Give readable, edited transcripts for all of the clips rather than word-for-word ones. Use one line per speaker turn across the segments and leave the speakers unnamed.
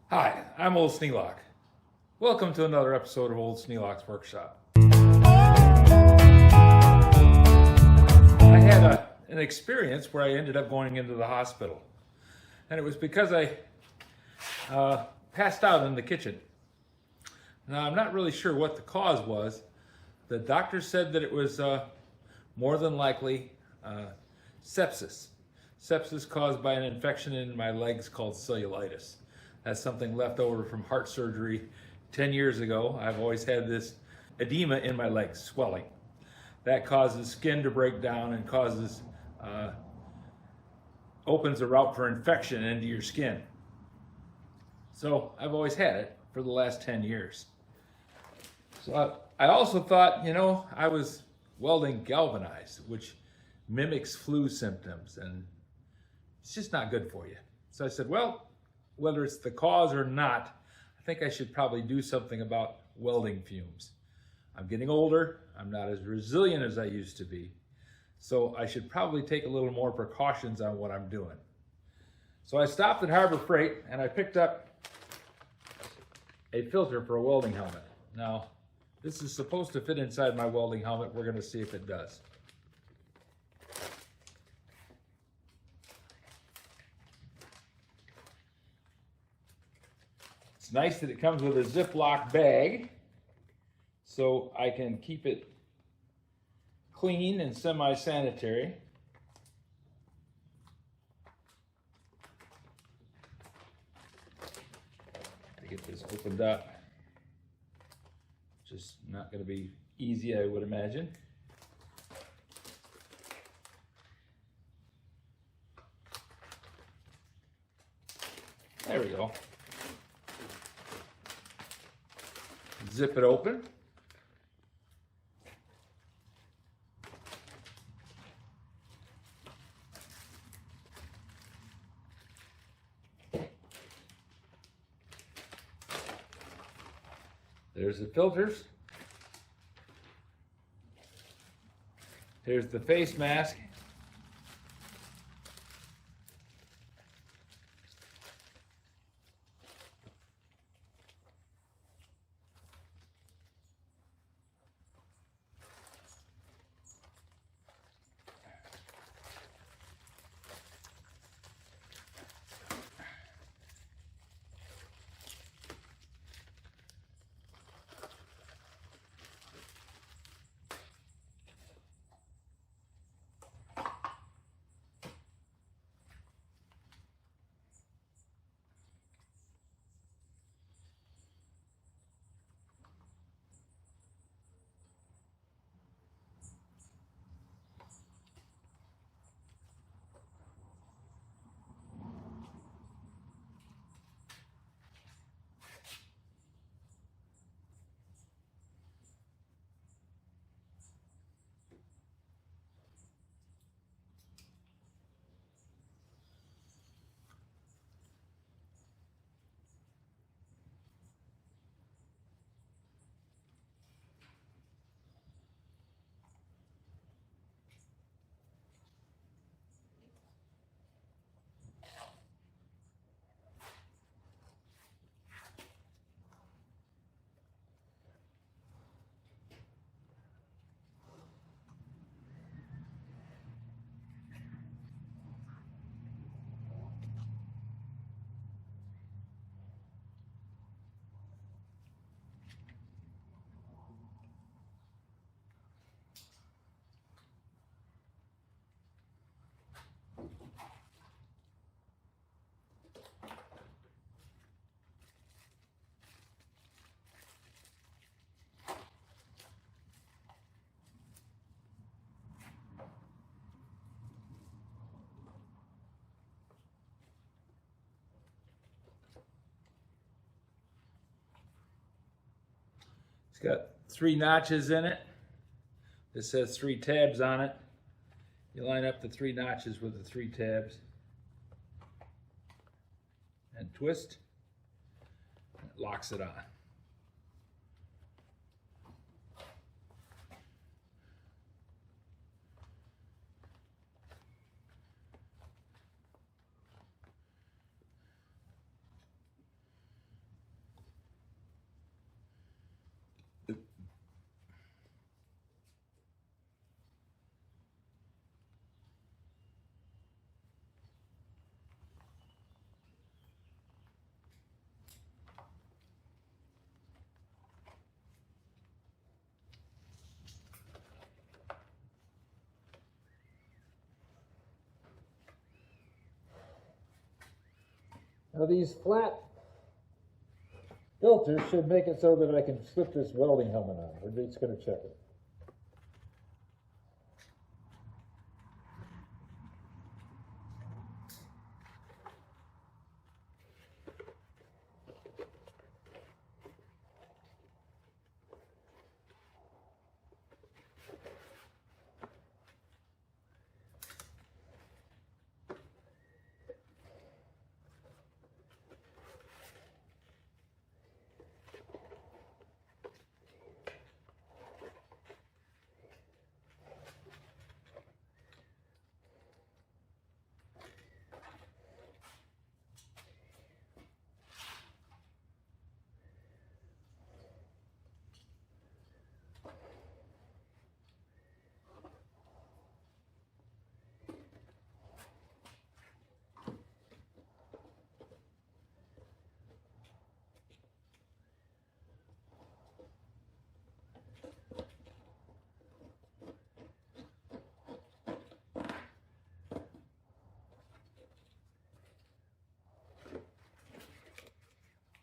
Hi, I'm Old Sneelock. Welcome to another episode of Old Sneelock's Workshop. I had an experience where I ended up going into the hospital. And it was because I passed out in the kitchen. Now, I'm not really sure what the cause was. The doctor said that it was more than likely sepsis. Sepsis caused by an infection in my legs called cellulitis. That's something left over from heart surgery 10 years ago. I've always had this edema in my legs, swelling. That causes skin to break down and opens a route for infection into your skin. So I've always had it for the last 10 years. So I also thought, I was welding galvanized, which mimics flu symptoms, and it's just not good for you. So I said, well, whether it's the cause or not, I think I should probably do something about welding fumes. I'm getting older, I'm not as resilient as I used to be, so I should probably take a little more precautions on what I'm doing. So I stopped at Harbor Freight and I picked up a filter for a welding helmet. Now, this is supposed to fit inside my welding helmet. We're going to see if it does. It's nice that it comes with a Ziploc bag, so I can keep it clean and semi-sanitary. To get this opened up, just not going to be easy, I would imagine. There we go. Zip it open. There's the filters. Here's the face mask. It's got 3 notches in it. It says 3 tabs on it. You line up the 3 notches with the 3 tabs and twist, and it locks it on.
Now these flat filters should make it so that I can slip this welding helmet on. We're just going to check it.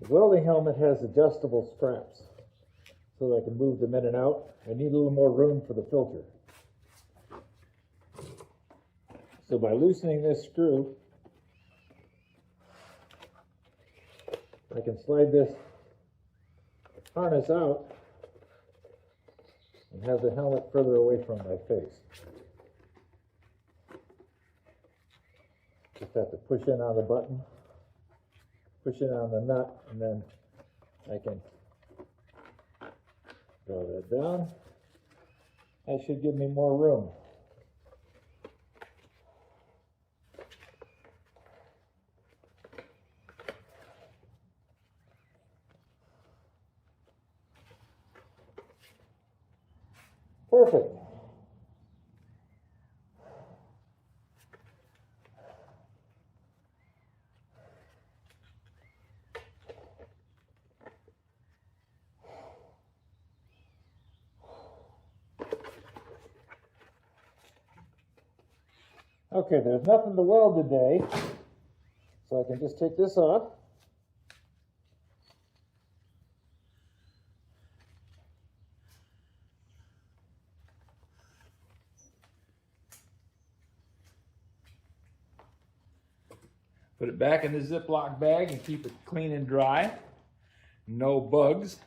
The welding helmet has adjustable straps so that I can move them in and out. I need a little more room for the filter. So by loosening this screw, I can slide this harness out and have the helmet further away from my face. Just have to push in on the button, push in on the nut, and then I can draw that down. That should give me more room. Perfect. Okay, there's nothing to weld today, so I can just take this off.
Put it back in the Ziploc bag and keep it clean and dry. No bugs.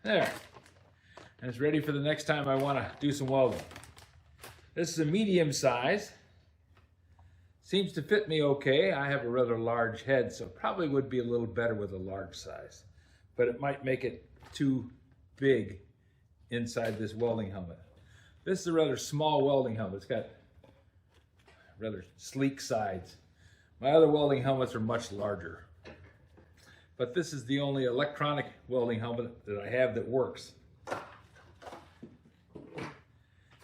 There. And it's ready for the next time I want to do some welding. This is a medium size. Seems to fit me okay. I have a rather large head, so it probably would be a little better with a large size. But it might make it too big inside this welding helmet. This is a rather small welding helmet. It's got rather sleek sides. My other welding helmets are much larger. But this is the only electronic welding helmet that I have that works.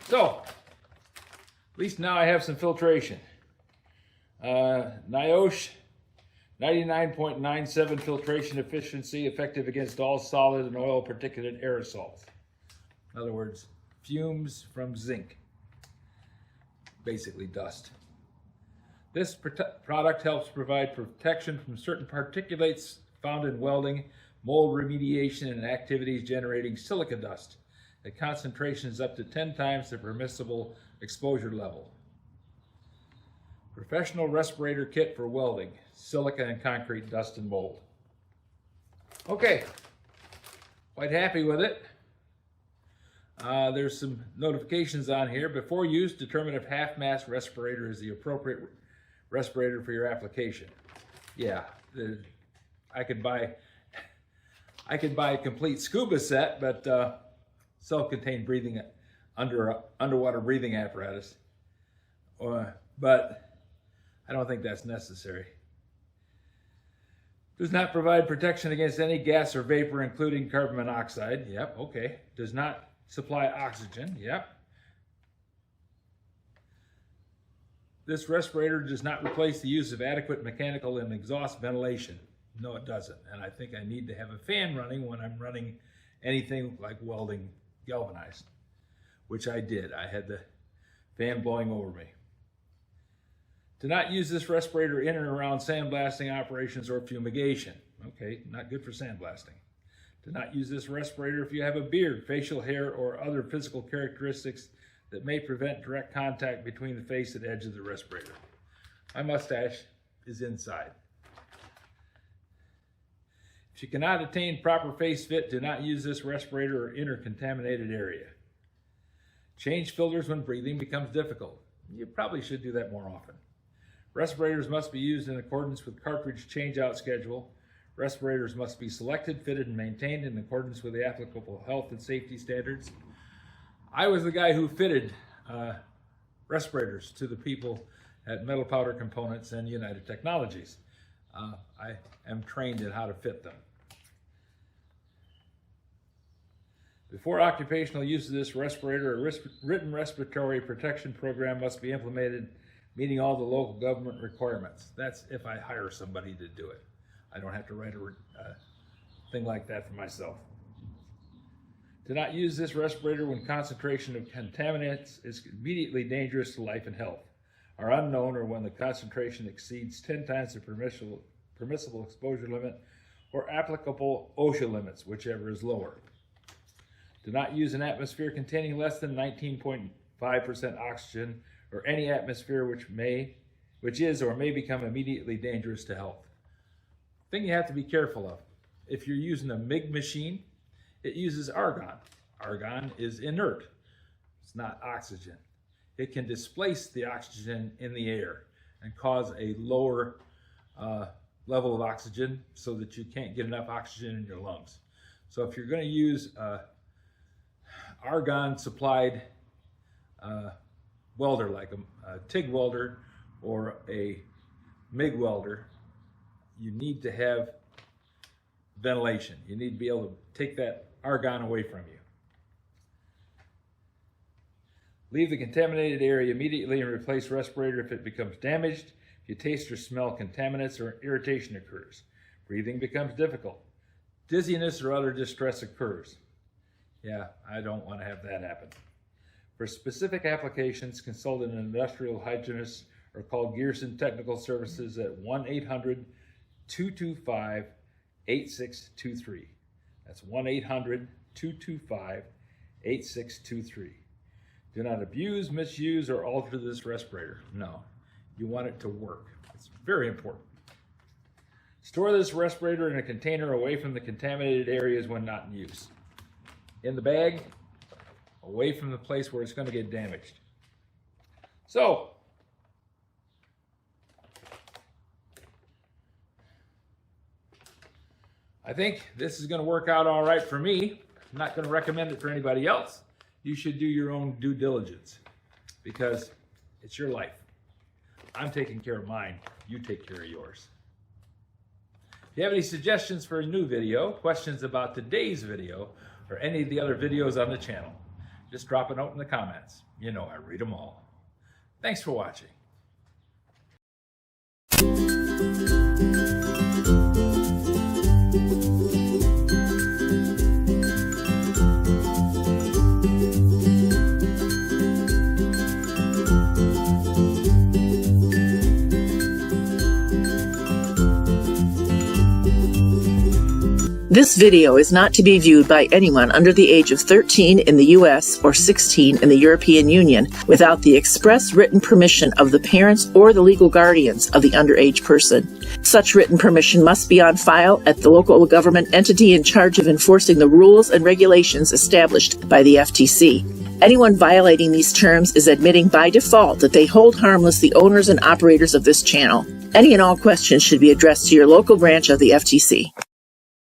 So, at least now I have some filtration. NIOSH 99.97 filtration efficiency, effective against all solid and oil particulate aerosols. In other words, fumes from zinc. Basically dust. This product helps provide protection from certain particulates found in welding, mold remediation, and activities generating silica dust at concentrations up to 10 times the permissible exposure level. Professional respirator kit for welding, silica and concrete dust and mold. Okay, quite happy with it. There's some notifications on here. Before use, determine if half-mass respirator is the appropriate respirator for your application. Yeah, I could buy a complete scuba set, but self-contained breathing, underwater breathing apparatus. But I don't think that's necessary. Does not provide protection against any gas or vapor, including carbon monoxide. Yep, okay. Does not supply oxygen. Yep. this respirator does not replace the use of adequate mechanical and exhaust ventilation. No, it doesn't. And I think I need to have a fan running when I'm running anything like welding galvanized, which I did. I had the fan blowing over me. Do not use this respirator in and around sandblasting operations or fumigation. Okay, not good for sandblasting. Do not use this respirator if you have a beard, facial hair, or other physical characteristics that may prevent direct contact between the face and edge of the respirator. My mustache is inside. If you cannot attain proper face fit, do not use this respirator or enter contaminated area. Change filters when breathing becomes difficult. You probably should do that more often. Respirators must be used in accordance with cartridge change-out schedule. Respirators must be selected, fitted, and maintained in accordance with the applicable health and safety standards. I was the guy who fitted respirators to the people at Metal Powder Components and United Technologies. I am trained in how to fit them. Before occupational use of this respirator, a written respiratory protection program must be implemented, meeting all the local government requirements. That's if I hire somebody to do it. I don't have to write a thing like that for myself. Do not use this respirator when concentration of contaminants is immediately dangerous to life and health, are unknown, or when the concentration exceeds 10 times the permissible exposure limit or applicable OSHA limits, whichever is lower. Do not use an atmosphere containing less than 19.5% oxygen or any atmosphere which is or may become immediately dangerous to health. Thing you have to be careful of, if you're using a MIG machine, it uses argon. Argon is inert. It's not oxygen. It can displace the oxygen in the air and cause a lower level of oxygen so that you can't get enough oxygen in your lungs. So if you're going to use argon supplied welder like a TIG welder or a MIG welder, you need to have ventilation. You need to be able to take that argon away from you. Leave the contaminated area immediately and replace respirator if it becomes damaged. If you taste or smell contaminants or irritation occurs. Breathing becomes difficult. Dizziness or other distress occurs. Yeah, I don't want to have that happen. For specific applications, consult an industrial hygienist or call Gearson Technical Services at 1-800-225-8623. That's 1-800-225-8623. Do not abuse, misuse, or alter this respirator. No, you want it to work. It's very important. Store this respirator in a container away from the contaminated areas when not in use. In the bag, away from the place where it's going to get damaged. So, I think this is going to work out all right for me. I'm not going to recommend it for anybody else. You should do your own due diligence because it's your life. I'm taking care of mine. You take care of yours. If you have any suggestions for a new video, questions about today's video, or any of the other videos on the channel, just drop a note in the comments. You know I read them all. Thanks for watching.
This video is not to be viewed by anyone under the age of 13 in the U.S. or 16 in the European Union without the express written permission of the parents or the legal guardians of the underage person. Such written permission must be on file at the local government entity in charge of enforcing the rules and regulations established by the FTC. Anyone violating these terms is admitting by default that they hold harmless the owners and operators of this channel. Any and all questions should be addressed to your local branch of the FTC.